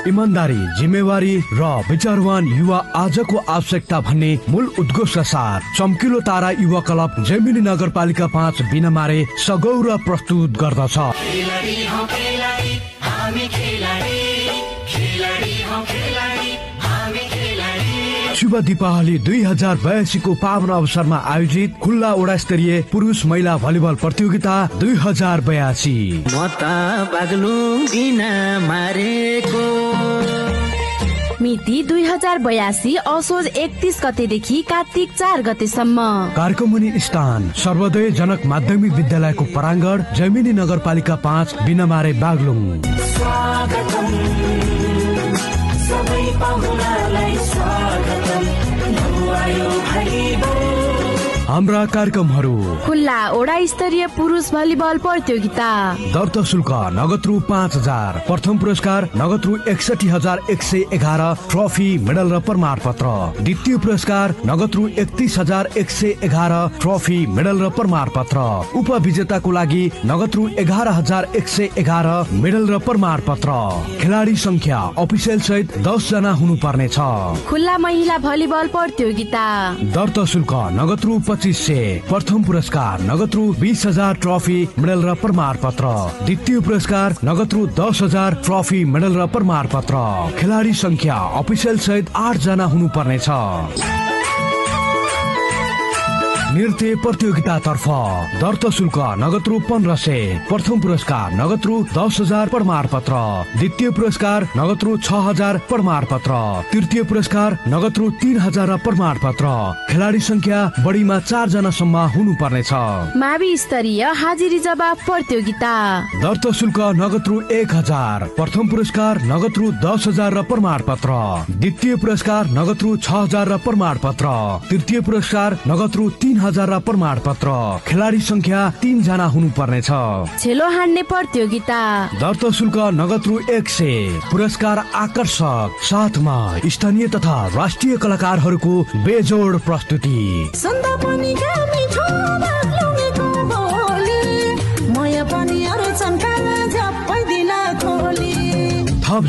इमानदारी, जिम्मेवारी र विचारवान युवा आजको आवश्यकता भन्ने मूल उद्घोषका साथ चम्किलो तारा युवा क्लब जैमिनी नगरपालिका 5 बिनामारे सगौरव प्रस्तुत गर्दछ। शुभ दीपावली 2082 को पावन अवसरमा आयोजित खुल्ला वडा स्तरीय पुरुष महिला भलिबल प्रतियोगिता 2082 मिति 2082 असोज 31 गतेदेखि कार्तिक 4 गतेसम्म। कार्यक्रम हुने स्थान सर्वोदय जनक माध्यमिक विद्यालयको प्राङ्गण जैमिनी नगरपालिका 5 बिनामारे बागलुङ। हाम्रा कार्यक्रमहरू खुल्ला वडा स्तरीय पुरुष भलिबल प्रतियोगिता, दर्ता शुल्क नगद रु 5000, प्रथम पुरस्कार नगद रु 61,111 ट्रफी मेडल र प्रमाणपत्र, द्वितीय पुरस्कार नगद रु 31,111 ट्रफी मेडल र प्रमाणपत्र, उपविजेताको लागि नगद रु 11,111 मेडल र प्रमाणपत्र। खेलाडी संख्या अफिसियल सहित 10 जना हुनुपर्ने छ। खुल्ला महिला भलिबल प्रतियोगिता, दर्ता शुल्क नगद रु 2500, प्रथम पुरस्कार नगद रु 20,000 ट्रफी मेडल र प्रमाणपत्र, द्वितीय पुरस्कार नगद रु 10,000 ट्रफी मेडल र प्रमाणपत्र। खेलाडी संख्या अफिसियल सहित 8 जना हुनुपर्ने छ। नृत्य प्रतियोगिता तर्फ दर्ता शुल्क नगद रु 1500, प्रथम पुरस्कार नगद रु 10,000 प्रमाणपत्र, द्वितीय पुरस्कार नगद रु 6,000 प्रमाणपत्र, तृतीय पुरस्कार नगद रु 3,000 प्रमाणपत्र। खेलाडी संख्या बढीमा 4 जना सम्म हुनुपर्ने छ। मावि स्तरीय हाजिरी जवाब प्रतियोगिता, दर्ता शुल्क नगद रु 1,000, प्रथम पुरस्कार नगद रु 10,000 र प्रमाणपत्र, द्वितीय पुरस्कार नगद रु 6,000 र प्रमाणपत्र, तृतीय पुरस्कार नगद रु 3,000 र प्रमाणपत्र। खेलाडी संख्या 3 जना हुनुपर्ने छ। छेलो हान्ने प्रतियोगिता, दर्ता शुल्क नगद रु 100, पुरस्कार आकर्षक साथमा स्थानीय तथा राष्ट्रिय कलाकारहरूको बेजोड प्रस्तुति। थप